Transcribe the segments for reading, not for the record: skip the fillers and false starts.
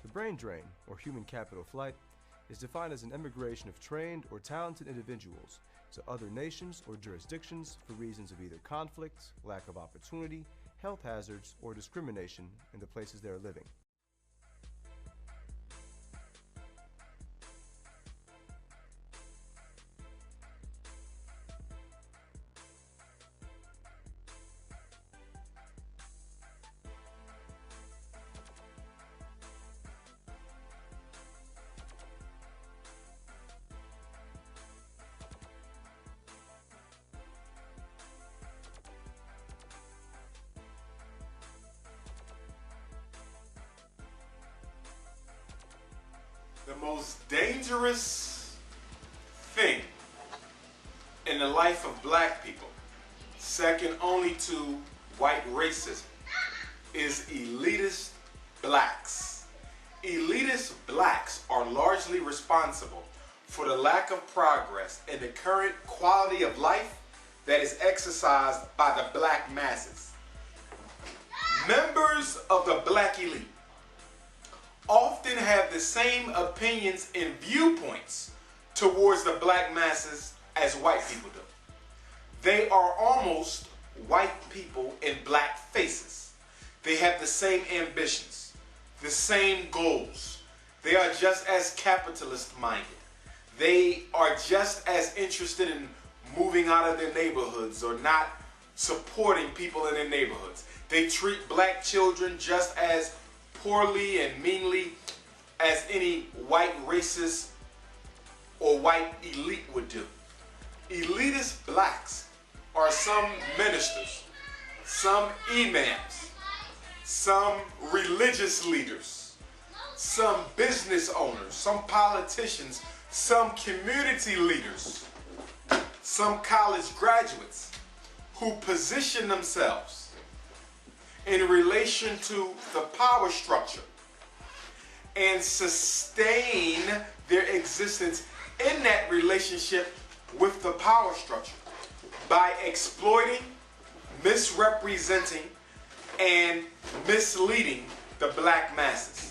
The brain drain, or human capital flight, is defined as an emigration of trained or talented individuals to other nations or jurisdictions for reasons of either conflict, lack of opportunity, health hazards, or discrimination in the places they are living. The most dangerous thing in the life of black people, second only to white racism, is elitist blacks. Elitist blacks are largely responsible for the lack of progress in the current quality of life that is exercised by the black masses. Members of the black elite often have the same opinions and viewpoints towards the black masses as white people do. They are almost white people in black faces. They have the same ambitions, the same goals. They are just as capitalist minded. They are just as interested in moving out of their neighborhoods or not supporting people in their neighborhoods. They treat black children just as poorly and meanly as any white racist or white elite would do. Elitist blacks are some ministers, some imams, some religious leaders, some business owners, some politicians, some community leaders, some college graduates who position themselves in relation to the power structure and sustain their existence in that relationship with the power structure by exploiting, misrepresenting, and misleading the black masses.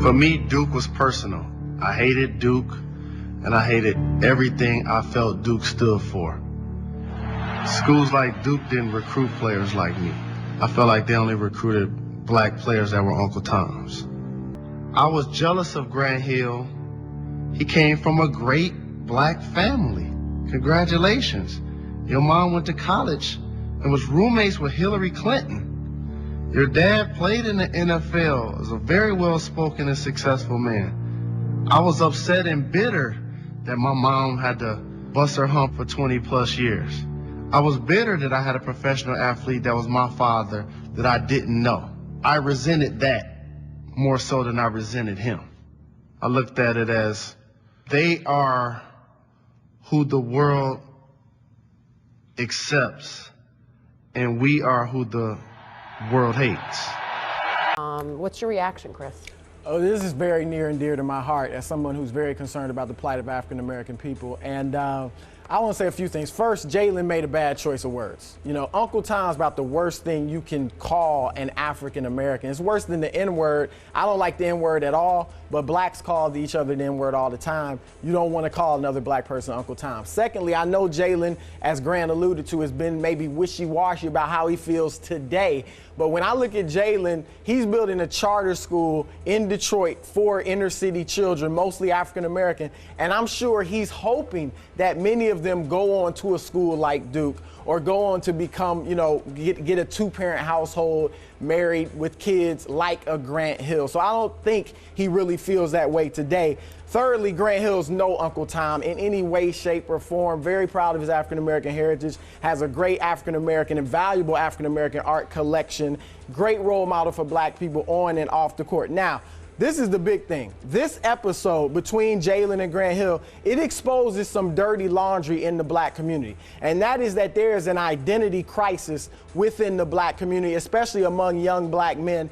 For me, Duke was personal. I hated Duke, and I hated everything I felt Duke stood for. Schools like Duke didn't recruit players like me. I felt like they only recruited black players that were Uncle Toms. I was jealous of Grant Hill. He came from a great black family. Congratulations. Your mom went to college and was roommates with Hillary Clinton. Your dad played in the NFL, was a very well-spoken and successful man. I was upset and bitter that my mom had to bust her hump for 20 plus years. I was bitter that I had a professional athlete that was my father that I didn't know. I resented that more so than I resented him. I looked at it as they are who the world accepts, and we are who the world hates. What's your reaction, Chris? Oh, this is very near and dear to my heart as someone who's very concerned about the plight of African American people. And I want to say a few things. First, Jalen made a bad choice of words. You know, Uncle Tom's about the worst thing you can call an African American. It's worse than the N-word. I don't like the N-word at all, but blacks call each other the N-word all the time. You don't want to call another black person Uncle Tom. Secondly, I know Jalen, as Grant alluded to, has been maybe wishy-washy about how he feels today. But when I look at Jalen, he's building a charter school in Detroit for inner city children, mostly African American, and I'm sure he's hoping that many of of them go on to a school like Duke or go on to become, get a two-parent household, married with kids like a Grant Hill. So I don't think he really feels that way today. Thirdly, Grant Hill's no Uncle Tom in any way, shape, or form. Very proud of his African-American heritage, has a great African-American and valuable African-American art collection, great role model for black people on and off the court. Now, this is the big thing. This episode between Jalen and Grant Hill, it exposes some dirty laundry in the black community. And that is that there is an identity crisis within the black community, especially among young black men,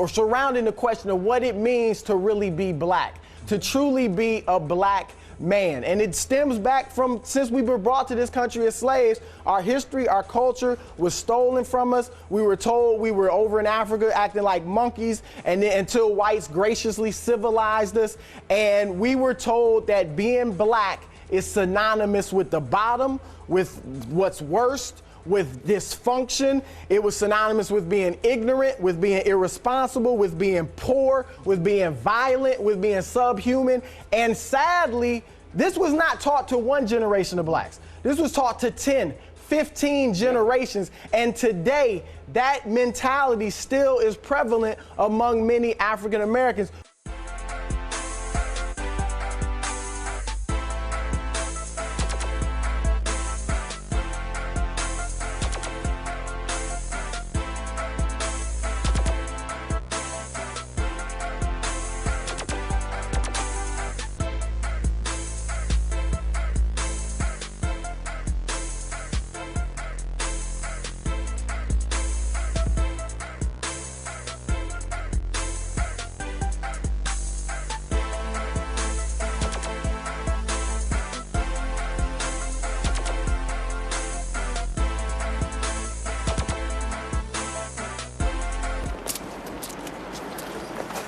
surrounding the question of what it means to really be black, to truly be a black man. And it stems back from, since we were brought to this country as slaves, our history, our culture was stolen from us. We were told we were over in Africa acting like monkeys, and then until whites graciously civilized us. And we were told that being black is synonymous with the bottom, with what's worst, with dysfunction. It was synonymous with being ignorant, with being irresponsible, with being poor, with being violent, with being subhuman. And sadly, this was not taught to one generation of blacks. This was taught to 10, 15 generations. And today, that mentality still is prevalent among many African Americans.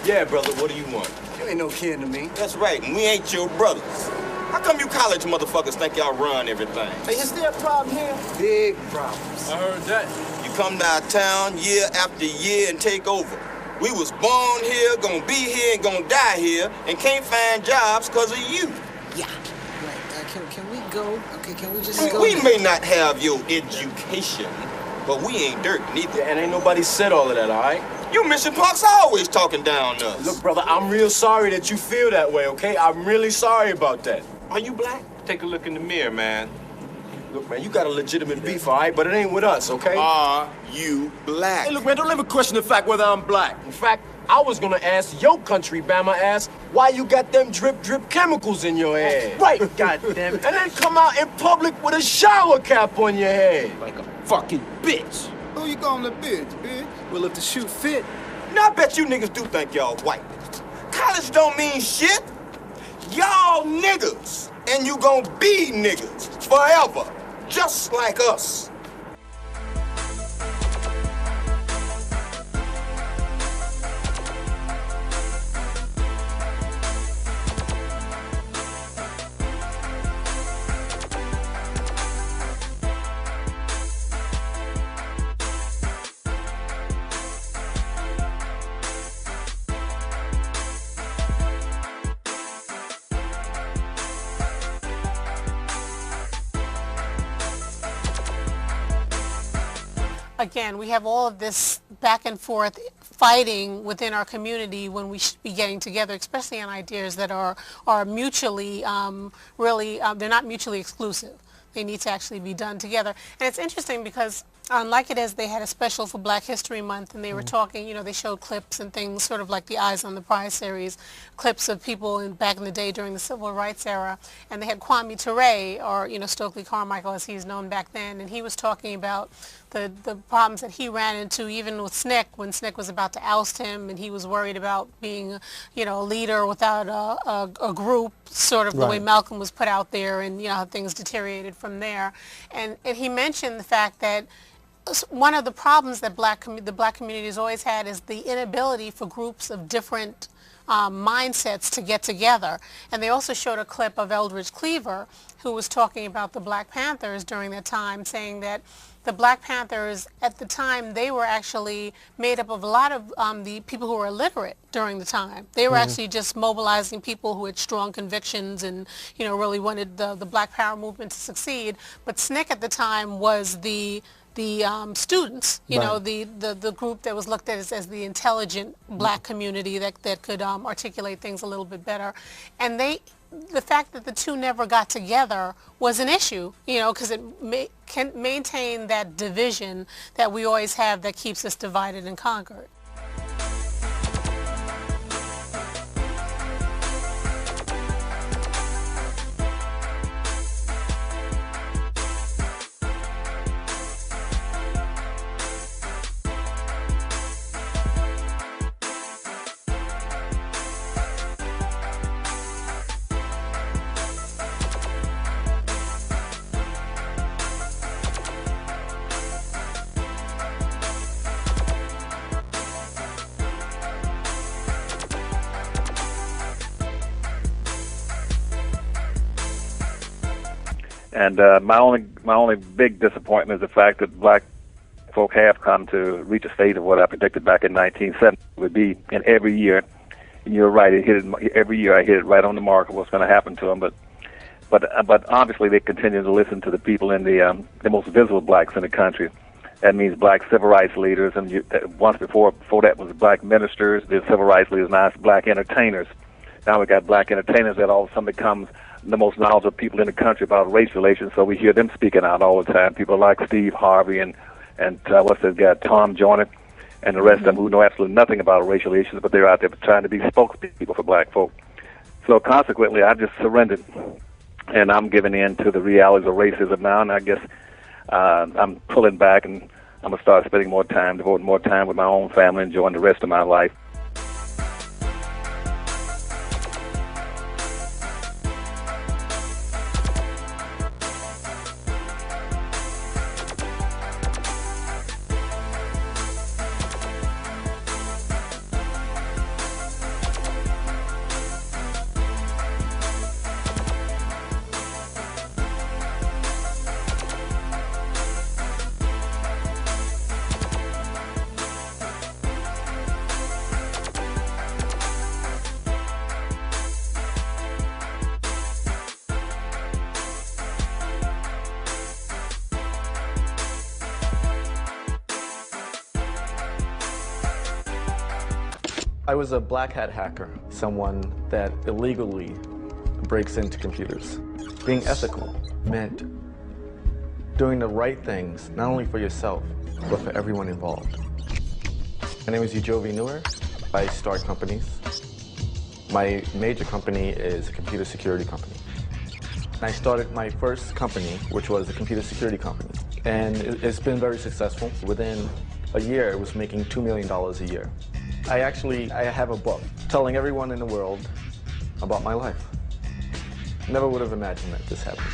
Yeah, brother, what do you want? You ain't no kin to me. That's right, and we ain't your brothers. How come you college motherfuckers think y'all run everything? Hey, is there a problem here? Big problems. I heard that. You come to our town year after year and take over. We was born here, gonna be here, and gonna die here, and can't find jobs because of you. Yeah. Right. Can we go? Okay, can we just go? We may not have your education, but we ain't dirt neither. And ain't nobody said all of that, all right? You Mission Park's always talking down to us. Look, brother, I'm real sorry that you feel that way, okay? I'm really sorry about that. Are you black? Take a look in the mirror, man. Look, man, you got a legitimate beef, all right? But it ain't with us, okay? Are you black? Hey, look, man, don't ever question the fact whether I'm black. In fact, I was gonna ask your country Bama ass why you got them drip chemicals in your head. Right, goddamn it. And then come out in public with a shower cap on your head. Like a fucking bitch. Who you calling a bitch? Well, if the shoe fit. Now, I bet you niggas do think y'all white. College don't mean shit. Y'all niggas. And you gonna be niggas forever. Just like us. Again, we have all of this back and forth fighting within our community when we should be getting together, especially on ideas that are mutually, they're not mutually exclusive. They need to actually be done together. And it's interesting because Like It Is, they had a special for Black History Month, and they were talking, you know, they showed clips and things, sort of like the Eyes on the Prize series, clips of people back in the day during the Civil Rights era. And they had Kwame Ture, or, you know, Stokely Carmichael as he's known back then, and he was talking about the problems that he ran into even with SNCC when SNCC was about to oust him, and he was worried about being, you know, a leader without a group, sort of the way Malcolm was put out there, and, you know, how things deteriorated from there. And he mentioned the fact that one of the problems that the black community has always had is the inability for groups of different mindsets to get together. And they also showed a clip of Eldridge Cleaver, who was talking about the Black Panthers during that time, saying that the Black Panthers at the time, they were actually made up of a lot of the people who were illiterate during the time. They were actually just mobilizing people who had strong convictions and, you know, really wanted the Black Power movement to succeed. But SNCC at the time was the students, you know, the group that was looked at as the intelligent black community that could articulate things a little bit better. And the fact that the two never got together was an issue, you know, because it can maintain that division that we always have that keeps us divided and conquered. And my only big disappointment is the fact that black folk have come to reach a state of what I predicted back in 1970 would be in every year. And you're right, every year I hit it right on the mark of what's going to happen to them. But obviously they continue to listen to the people in the most visible blacks in the country. That means black civil rights leaders, and once before that was black ministers, the civil rights leaders, now it's black entertainers. Now we got black entertainers that all of a sudden becomes the most knowledgeable people in the country about race relations, so we hear them speaking out all the time. People like Steve Harvey and what's this guy, Tom Joyner, and the rest of them who know absolutely nothing about racial issues, but they're out there trying to be spokespeople for black folk. So consequently, I just surrendered, and I'm giving in to the realities of racism now, and I guess I'm pulling back, and I'm going to start spending more time, devoting more time with my own family, enjoying the rest of my life. I was a black hat hacker, someone that illegally breaks into computers. Being ethical meant doing the right things, not only for yourself, but for everyone involved. My name is Ujovi Noor. I start companies. My major company is a computer security company. I started my first company, which was a computer security company. And it's been very successful. Within a year, it was making $2 million a year. I have a book telling everyone in the world about my life. Never would have imagined that this happened.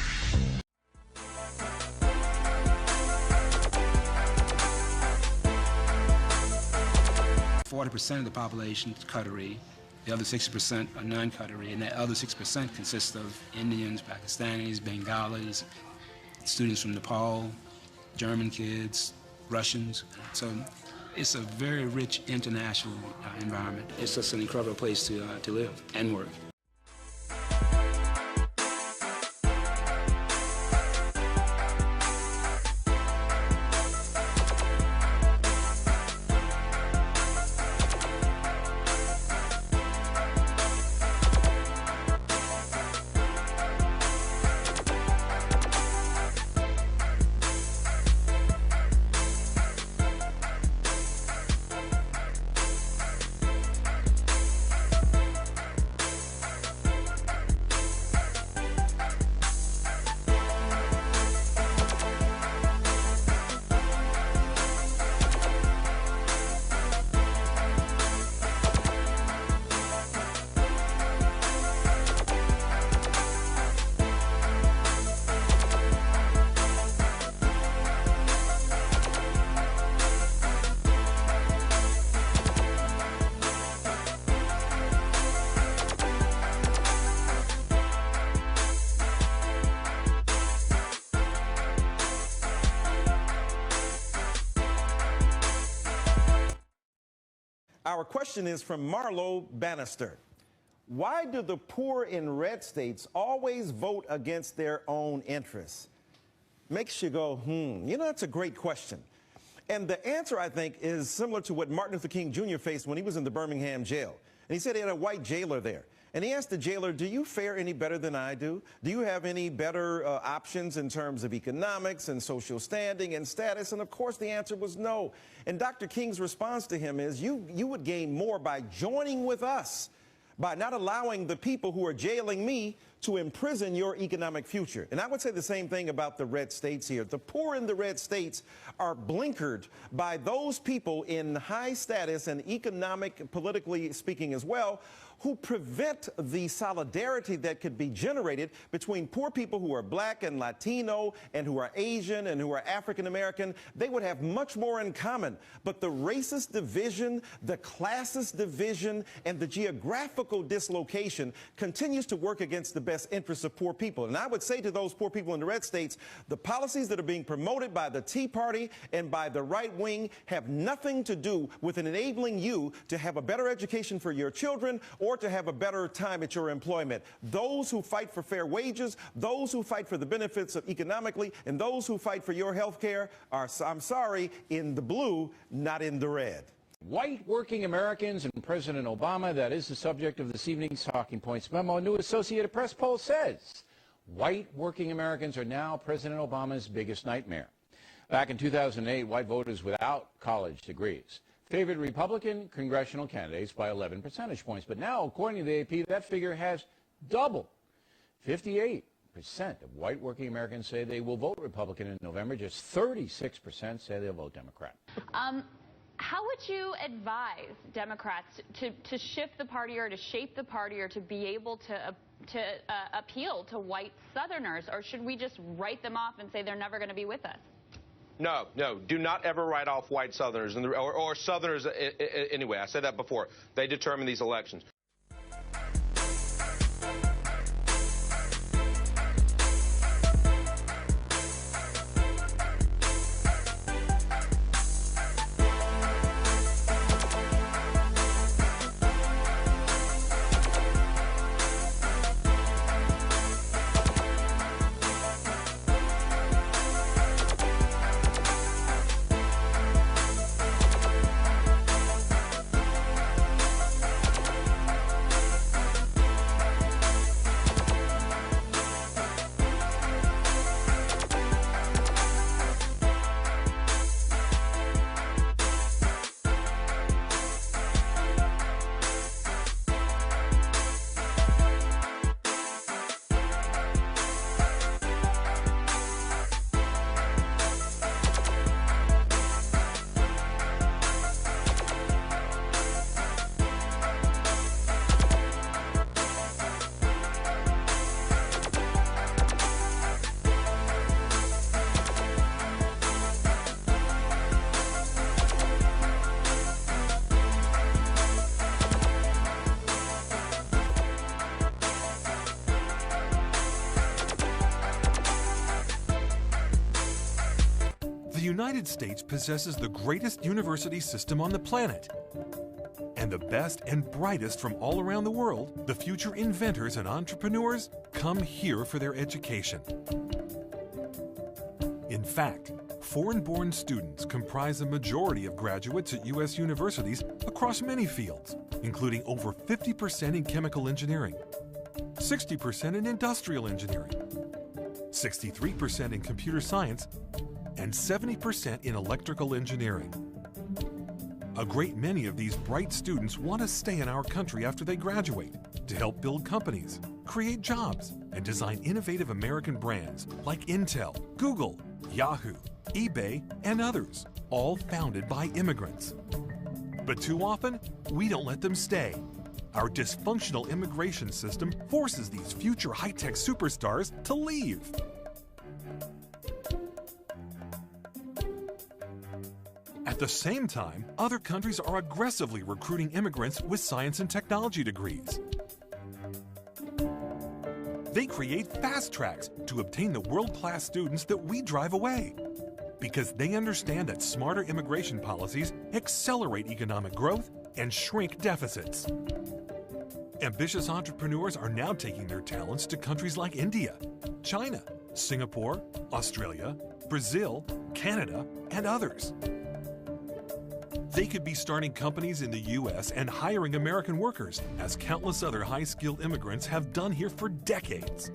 % of the population is Qatari, the other 60% are non-Qatari, and that other 6% consists of Indians, Pakistanis, Bengalis, students from Nepal, German kids, Russians. So it's a very rich international environment. It's just an incredible place to live and work. Our question is from Marlo Bannister. Why do the poor in red states always vote against their own interests? Makes you go, You know, that's a great question. And the answer, I think, is similar to what Martin Luther King Jr. faced when he was in the Birmingham jail. And he said he had a white jailer there. And he asked the jailer, do you fare any better than I do? Do you have any better options in terms of economics and social standing and status? And of course, the answer was no. And Dr. King's response to him is, you would gain more by joining with us, by not allowing the people who are jailing me to imprison your economic future. And I would say the same thing about the red states here. The poor in the red states are blinkered by those people in high status and economic, politically speaking as well, who prevent the solidarity that could be generated between poor people who are black and Latino and who are Asian and who are African American. They would have much more in common. But the racist division, the classist division, and the geographical dislocation continues to work against the best interests of poor people. And I would say to those poor people in the red states, the policies that are being promoted by the Tea Party and by the right wing have nothing to do with enabling you to have a better education for your children or to have a better time at your employment. Those who fight for fair wages, those who fight for the benefits of economically, and those who fight for your health care are, I'm sorry, in the blue, not in the red. White working Americans and President Obama, that is the subject of this evening's Talking Points memo. A new Associated Press poll says white working Americans are now President Obama's biggest nightmare. Back in 2008, white voters without college degrees favored Republican congressional candidates by 11 percentage points. But now, according to the AP, that figure has doubled. 58% of white working Americans say they will vote Republican in November. Just 36% say they'll vote Democrat. How would you advise Democrats to shift the party or to shape the party or to be able to appeal to white Southerners? Or should we just write them off and say they're never going to be with us? No, do not ever write off white Southerners, or Southerners anyway. I said that before. They determine these elections. The United States possesses the greatest university system on the planet. And the best and brightest from all around the world, the future inventors and entrepreneurs, come here for their education. In fact, foreign-born students comprise a majority of graduates at U.S. universities across many fields, including over 50% in chemical engineering, 60% in industrial engineering, 63% in computer science, and 70% in electrical engineering. A great many of these bright students want to stay in our country after they graduate to help build companies, create jobs, and design innovative American brands like Intel, Google, Yahoo, eBay, and others, all founded by immigrants. But too often, we don't let them stay. Our dysfunctional immigration system forces these future high-tech superstars to leave. At the same time, other countries are aggressively recruiting immigrants with science and technology degrees. They create fast tracks to obtain the world-class students that we drive away, because they understand that smarter immigration policies accelerate economic growth and shrink deficits. Ambitious entrepreneurs are now taking their talents to countries like India, China, Singapore, Australia, Brazil, Canada, and others. They could be starting companies in the U.S. and hiring American workers, as countless other high-skilled immigrants have done here for decades.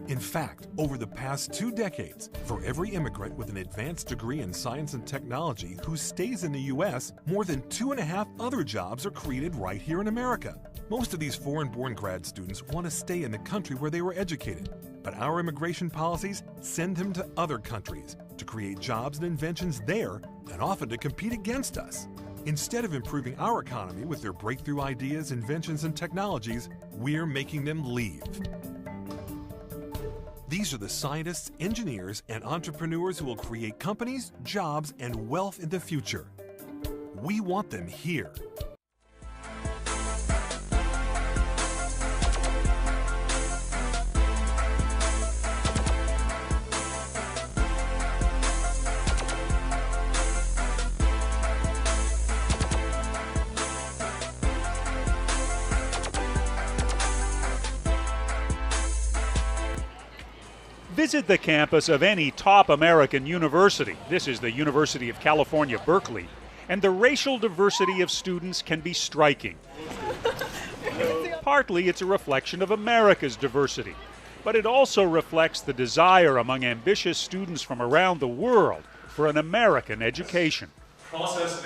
In fact, over the past 2 decades, for every immigrant with an advanced degree in science and technology who stays in the U.S., more than 2.5 other jobs are created right here in America. Most of these foreign-born grad students want to stay in the country where they were educated, but our immigration policies send them to other countries to create jobs and inventions there, and often to compete against us. Instead of improving our economy with their breakthrough ideas, inventions, and technologies, we're making them leave. These are the scientists, engineers, and entrepreneurs who will create companies, jobs, and wealth in the future. We want them here. Visit the campus of any top American university. This is the University of California, Berkeley, and the racial diversity of students can be striking. Partly it's a reflection of America's diversity, but it also reflects the desire among ambitious students from around the world for an American education.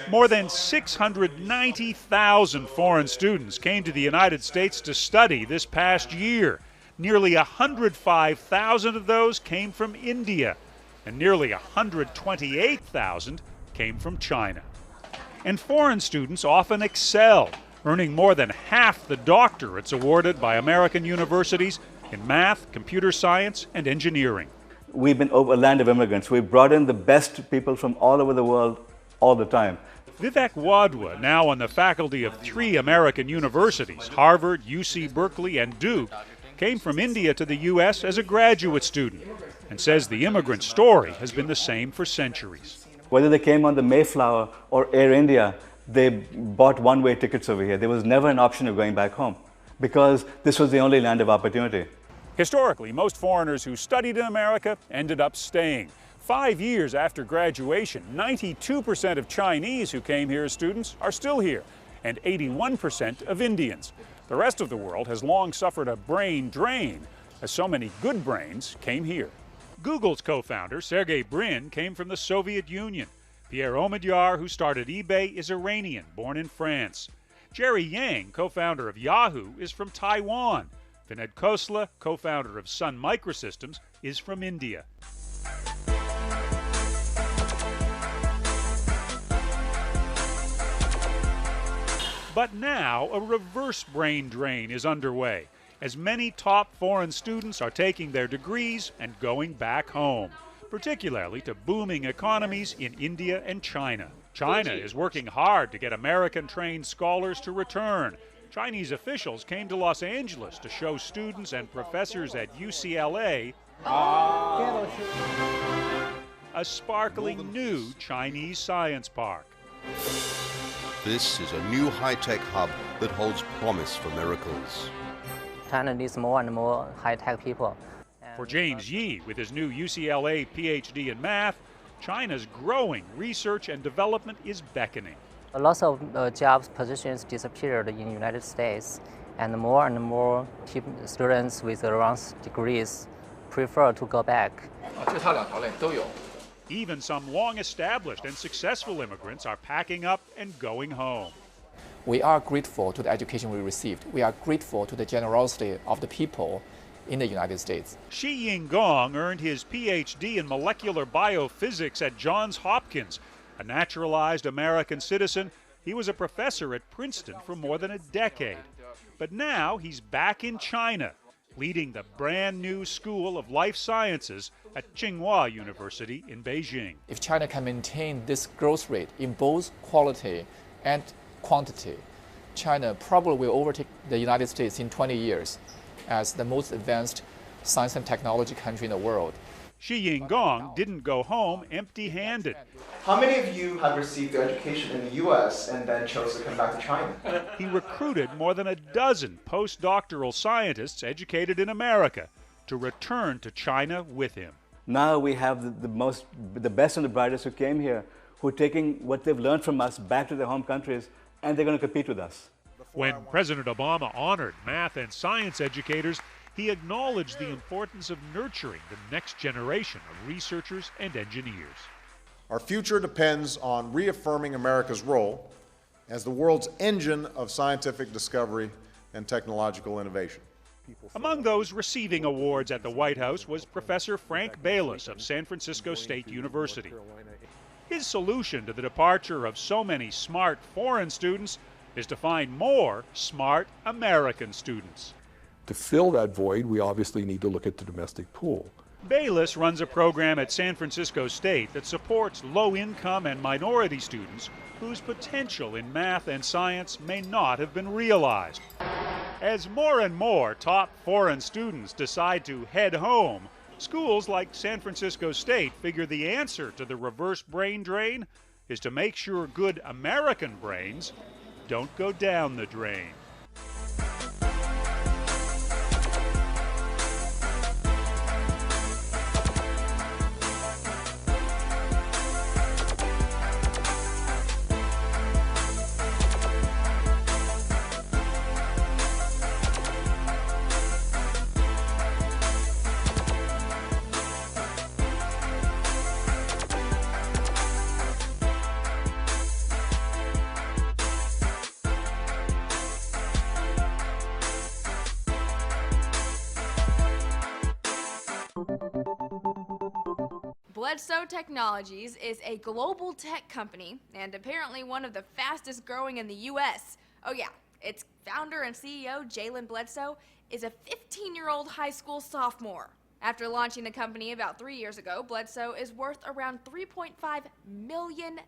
More than 690,000 foreign students came to the United States to study this past year. Nearly 105,000 of those came from India, and nearly 128,000 came from China. And foreign students often excel, earning more than half the doctorates awarded by American universities in math, computer science, and engineering. We've been a land of immigrants. We've brought in the best people from all over the world all the time. Vivek Wadhwa, now on the faculty of 3 American universities, Harvard, UC Berkeley, and Duke, came from India to the U.S. as a graduate student and says the immigrant story has been the same for centuries. Whether they came on the Mayflower or Air India, they bought one-way tickets over here. There was never an option of going back home because this was the only land of opportunity. Historically, most foreigners who studied in America ended up staying. 5 years after graduation, 92% of Chinese who came here as students are still here, and 81% of Indians. The rest of the world has long suffered a brain drain, as so many good brains came here. Google's co-founder, Sergey Brin, came from the Soviet Union. Pierre Omidyar, who started eBay, is Iranian, born in France. Jerry Yang, co-founder of Yahoo, is from Taiwan. Vinod Khosla, co-founder of Sun Microsystems, is from India. But now a reverse brain drain is underway, as many top foreign students are taking their degrees and going back home, particularly to booming economies in India and China. China is working hard to get American-trained scholars to return. Chinese officials came to Los Angeles to show students and professors at UCLA a sparkling new Chinese science park. This is a new high-tech hub that holds promise for miracles. China needs more and more high-tech people. For James Yi, with his new UCLA PhD in math, China's growing research and development is beckoning. Lots of jobs positions disappeared in the United States, and more students with advanced degrees prefer to go back. Even some long-established and successful immigrants are packing up and going home. We are grateful to the education we received. We are grateful to the generosity of the people in the United States. Shi Ying Gong earned his PhD in molecular biophysics at Johns Hopkins. A naturalized American citizen, he was a professor at Princeton for more than a decade. But now he's back in China, leading the brand new School of Life Sciences at Tsinghua University in Beijing. If China can maintain this growth rate in both quality and quantity, China probably will overtake the United States in 20 years as the most advanced science and technology country in the world. Shi Ying-gong didn't go home empty-handed. How many of you have received their education in the U.S. and then chose to come back to China? He recruited more than a dozen postdoctoral scientists educated in America to return to China with him. Now we have the best and the brightest who came here, who are taking what they've learned from us back to their home countries, and they're going to compete with us. When President Obama honored math and science educators, he acknowledged the importance of nurturing the next generation of researchers and engineers. Our future depends on reaffirming America's role as the world's engine of scientific discovery and technological innovation. Among those receiving awards at the White House was Professor Frank Bayless of San Francisco State University. His solution to the departure of so many smart foreign students is to find more smart American students. To fill that void, we obviously need to look at the domestic pool. Bayless runs a program at San Francisco State that supports low-income and minority students whose potential in math and science may not have been realized. As more and more top foreign students decide to head home, schools like San Francisco State figure the answer to the reverse brain drain is to make sure good American brains don't go down the drain. Bledsoe Technologies is a global tech company and apparently one of the fastest growing in the U.S. Oh yeah, its founder and CEO, Jalen Bledsoe, is a 15-year-old high school sophomore. After launching the company about 3 years ago, Bledsoe is worth around $3.5 million.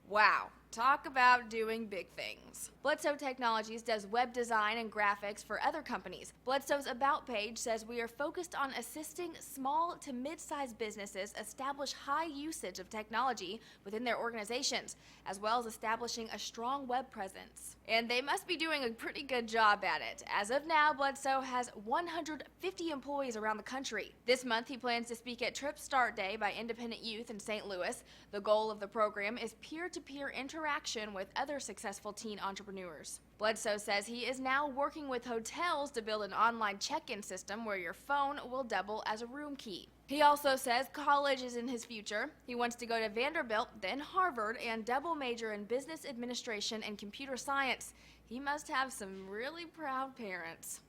Wow. Talk about doing big things. Bledsoe Technologies does web design and graphics for other companies. Bledsoe's About page says we are focused on assisting small to mid-sized businesses establish high usage of technology within their organizations, as well as establishing a strong web presence. And they must be doing a pretty good job at it. As of now, Bledsoe has 150 employees around the country. This month, he plans to speak at Trip Start Day by Independent Youth in St. Louis. The goal of the program is peer-to-peer interaction with other successful teen entrepreneurs. Bledsoe says he is now working with hotels to build an online check-in system where your phone will double as a room key. He also says college is in his future. He wants to go to Vanderbilt, then Harvard, and double major in business administration and computer science. He must have some really proud parents.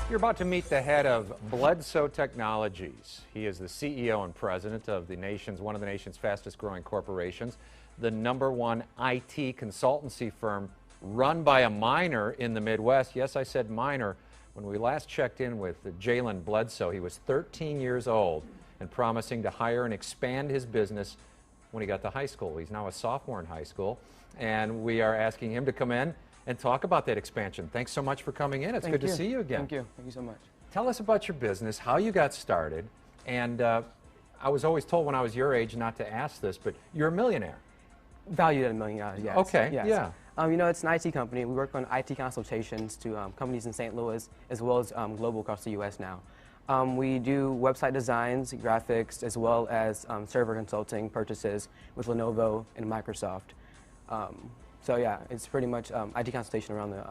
You're about to meet the head of Bledsoe Technologies. He is the CEO and president of one of the nation's fastest growing corporations, the #1 IT consultancy firm run by a minor in the Midwest. Yes, I said minor. When we last checked in with Jalen Bledsoe, he was 13 years old and promising to hire and expand his business when he got to high school. He's now a sophomore in high school, and we are asking him to come in and talk about that expansion. Thanks so much for coming in. It's good to see you again. Thank you. Thank you so much. Tell us about your business, how you got started, and I was always told when I was your age not to ask this, but you're a millionaire. Valued at $1 million, yes. Okay, yes. yeah. You know, it's an IT company. We work on IT consultations to companies in St. Louis as well as global across the U.S. now. We do website designs, graphics, as well as server consulting purchases with Lenovo and Microsoft. So yeah, it's pretty much IT consultation around the...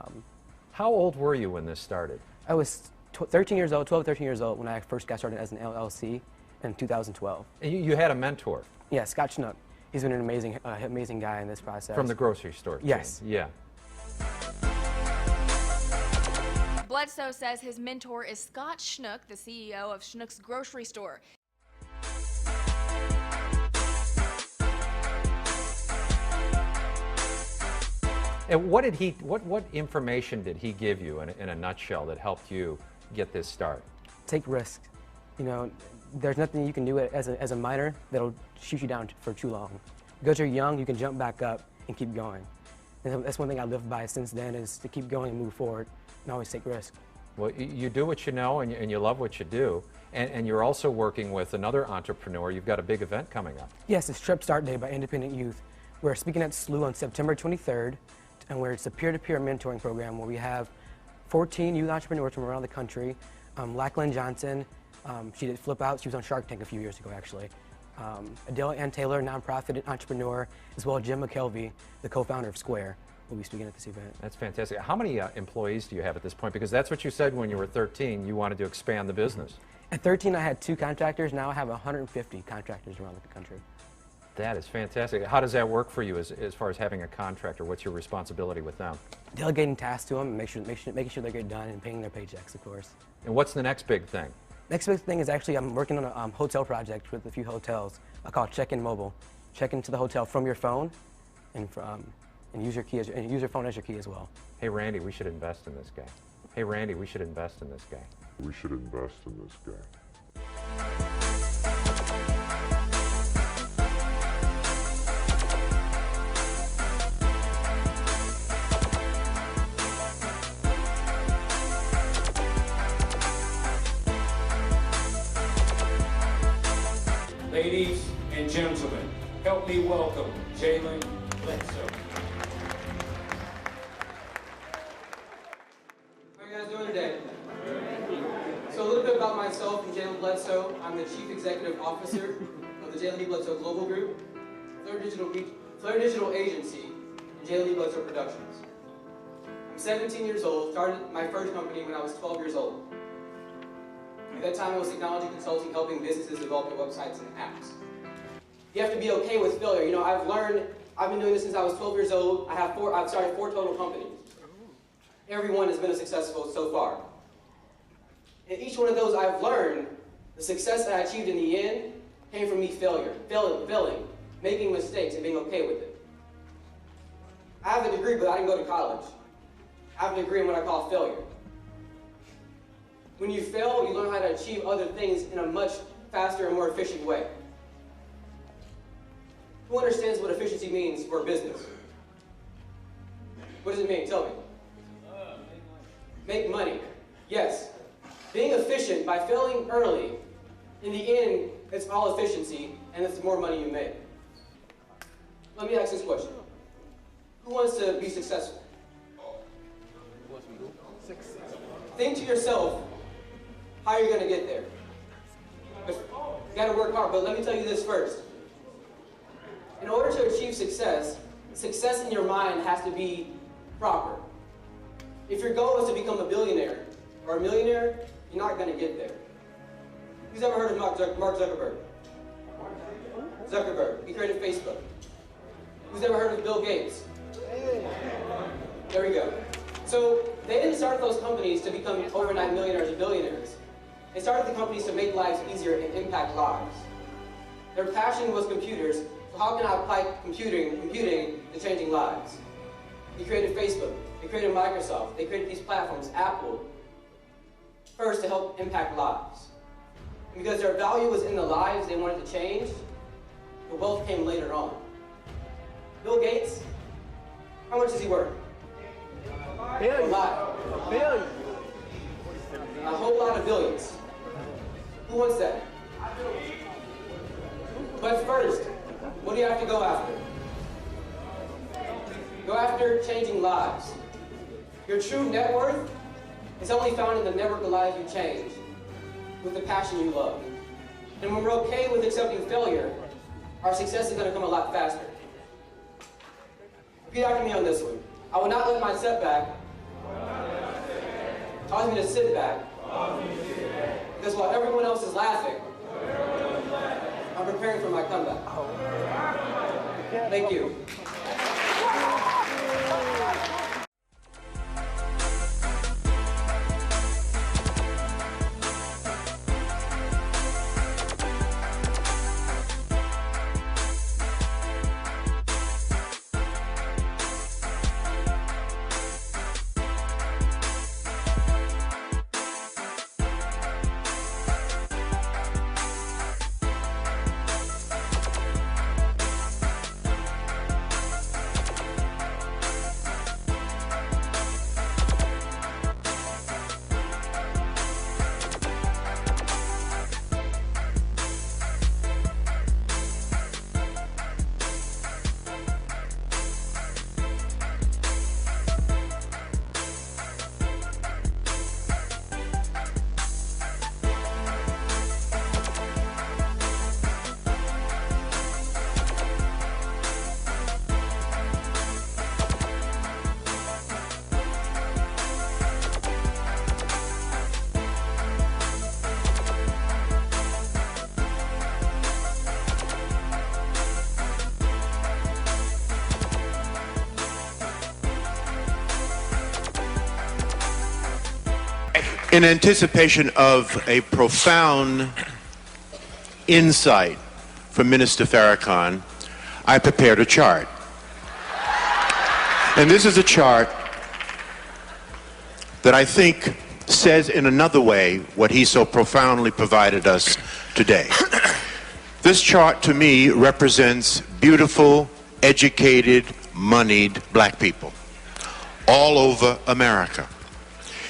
How old were you when this started? I was 13 years old, 12, 13 years old when I first got started as an LLC in 2012. And you had a mentor? Yeah, Scott Schnook. He's been an amazing guy in this process. From the grocery store chain. Yes. Yeah. Bledsoe says his mentor is Scott Schnook, the CEO of Schnook's Grocery Store. And what information did he give you in a nutshell that helped you get this start? Take risks. You know, there's nothing you can do as a minor that'll shoot you down for too long. Because you're young, you can jump back up and keep going. And that's one thing I lived by since then, is to keep going and move forward and always take risks. Well, you do what you know, and you love what you do. And you're also working with another entrepreneur. You've got a big event coming up. Yes, it's Trip Start Day by Independent Youth. We're speaking at SLU on September 23rd, and it's a peer-to-peer mentoring program where we have 14 youth entrepreneurs from around the country. Lachlan Johnson, she did Flip Out. She was on Shark Tank a few years ago, actually. Adele Ann Taylor, nonprofit entrepreneur, as well as Jim McKelvey, the co-founder of Square, will be speaking at this event. That's fantastic. How many employees do you have at this point? Because that's what you said when you were 13. You wanted to expand the business. At 13, I had 2 contractors. Now I have 150 contractors around the country. That is fantastic. How does that work for you as far as having a contractor? What's your responsibility with them? Delegating tasks to them, and making sure they get done, and paying their paychecks, of course. And what's the next big thing? Next big thing is actually I'm working on a hotel project with a few hotels. I call Check-in Mobile. Check into the hotel from your phone, and use your key and use your phone as your key as well. Hey Randy, we should invest in this guy. Hey Randy, we should invest in this guy. We should invest in this guy. Ladies and gentlemen, help me welcome Jalen Bledsoe. How are you guys doing today? So a little bit about myself and Jalen Bledsoe. I'm the Chief Executive Officer of the Jalen D. Bledsoe Global Group, Fleur Digital Agency, and Jalen D. Bledsoe Productions. I'm 17 years old, started my first company when I was 12 years old. At that time, I was technology consulting, helping businesses develop their websites and apps. You have to be okay with failure. You know, I've been doing this since I was 12 years old. I've started 4 total companies. Every one has been successful so far. In each one of those, I've learned the success that I achieved in the end came from me failing, making mistakes, and being okay with it. I have a degree, but I didn't go to college. I have a degree in what I call failure. When you fail, you learn how to achieve other things in a much faster and more efficient way. Who understands what efficiency means for a business? What does it mean? Tell me. Make money. Yes. Being efficient by failing early, in the end, it's all efficiency, and it's the more money you make. Let me ask this question. Who wants to be successful? Think to yourself how you're going to get there. You got to work hard, but let me tell you this first. In order to achieve success, success in your mind has to be proper. If your goal is to become a billionaire or a millionaire, you're not going to get there. Who's ever heard of Mark Zuckerberg? Zuckerberg. He created Facebook. Who's ever heard of Bill Gates? There we go. So they didn't start those companies to become overnight millionaires or billionaires. They started the companies to make lives easier and impact lives. Their passion was computers, so how can I apply computing to changing lives? They created Facebook, they created Microsoft, they created these platforms, Apple, first to help impact lives. And because their value was in the lives they wanted to change, the wealth came later on. Bill Gates, how much is he worth? A lot. A billion. A whole lot of billions. Who wants that? But first, what do you have to go after? Go after changing lives. Your true net worth is only found in the network of lives you change, with the passion you love. And when we're okay with accepting failure, our success is going to come a lot faster. Repeat after me on this one. I will not let my setback cause me to sit back. Because while everyone else is laughing, I'm preparing for my comeback. Thank you. In anticipation of a profound insight from Minister Farrakhan, I prepared a chart. And this is a chart that I think says in another way what he so profoundly provided us today. This chart to me represents beautiful, educated, moneyed black people all over America.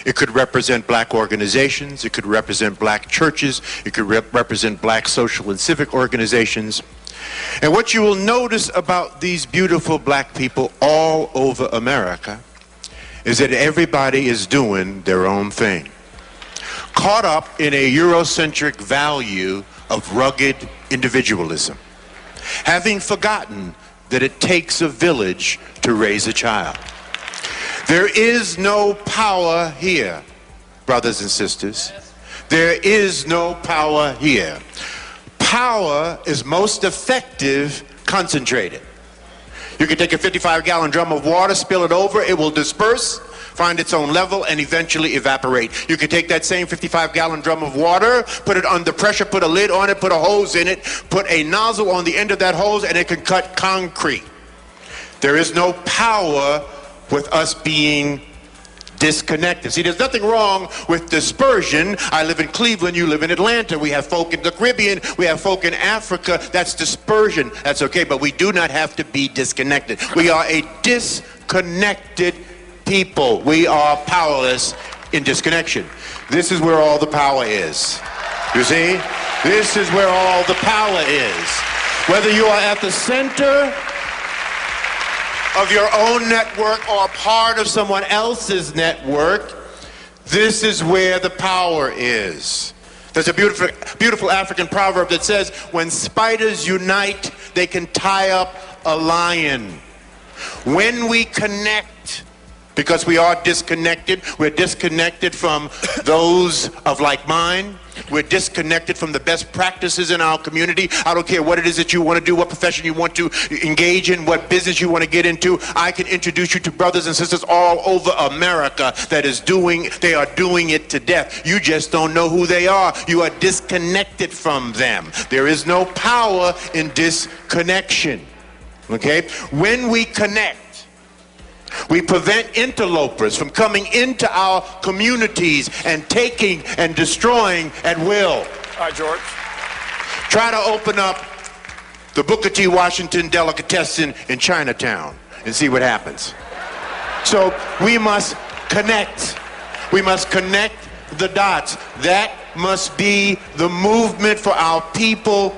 It could represent black organizations, it could represent black churches, it could represent black social and civic organizations. And what you will notice about these beautiful black people all over America is that everybody is doing their own thing, caught up in a Eurocentric value of rugged individualism, having forgotten that it takes a village to raise a child. There is no power here, brothers and sisters. There is no power here. Power is most effective concentrated. You can take a 55-gallon drum of water, spill it over, it will disperse, find its own level, and eventually evaporate. You can take that same 55-gallon drum of water, put it under pressure, put a lid on it, put a hose in it, put a nozzle on the end of that hose, and it can cut concrete. There is no power with us being disconnected. See, there's nothing wrong with dispersion. I live in Cleveland, you live in Atlanta. We have folk in the Caribbean, we have folk in Africa. That's dispersion. That's okay, but we do not have to be disconnected. We are a disconnected people. We are powerless in disconnection. This is where all the power is. You see? This is where all the power is. Whether you are at the center of your own network or part of someone else's network, this is where the power is. There's a beautiful African proverb that says, when spiders unite, they can tie up a lion. When we connect, because we are disconnected, we're disconnected from those of like mind. We're disconnected from the best practices in our community. I don't care what it is that you want to do, what profession you want to engage in, what business you want to get into. I can introduce you to brothers and sisters all over America they are doing it to death. You just don't know who they are. You are disconnected from them. There is no power in disconnection. Okay? When we connect, we prevent interlopers from coming into our communities and taking and destroying at will. All right, George. Try to open up the Booker T. Washington delicatessen in Chinatown and see what happens. So we must connect. We must connect the dots. That must be the movement for our people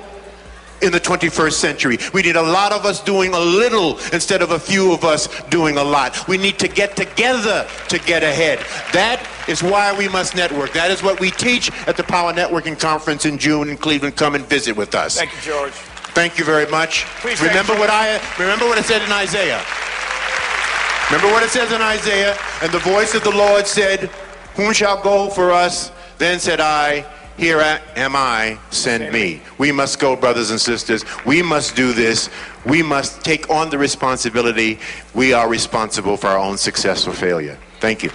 in the 21st century. We need a lot of us doing a little instead of a few of us doing a lot. We need to get together to get ahead. That is why we must network. That is what we teach at the Power Networking Conference in June in Cleveland. Come and visit with us. Thank you, George. Thank you very much. Please remember what it said in Isaiah. Remember what it says in Isaiah. And the voice of the Lord said, whom shall go for us? Then said I, here am I, send me. We must go, brothers and sisters. We must do this. We must take on the responsibility. We are responsible for our own success or failure. Thank you.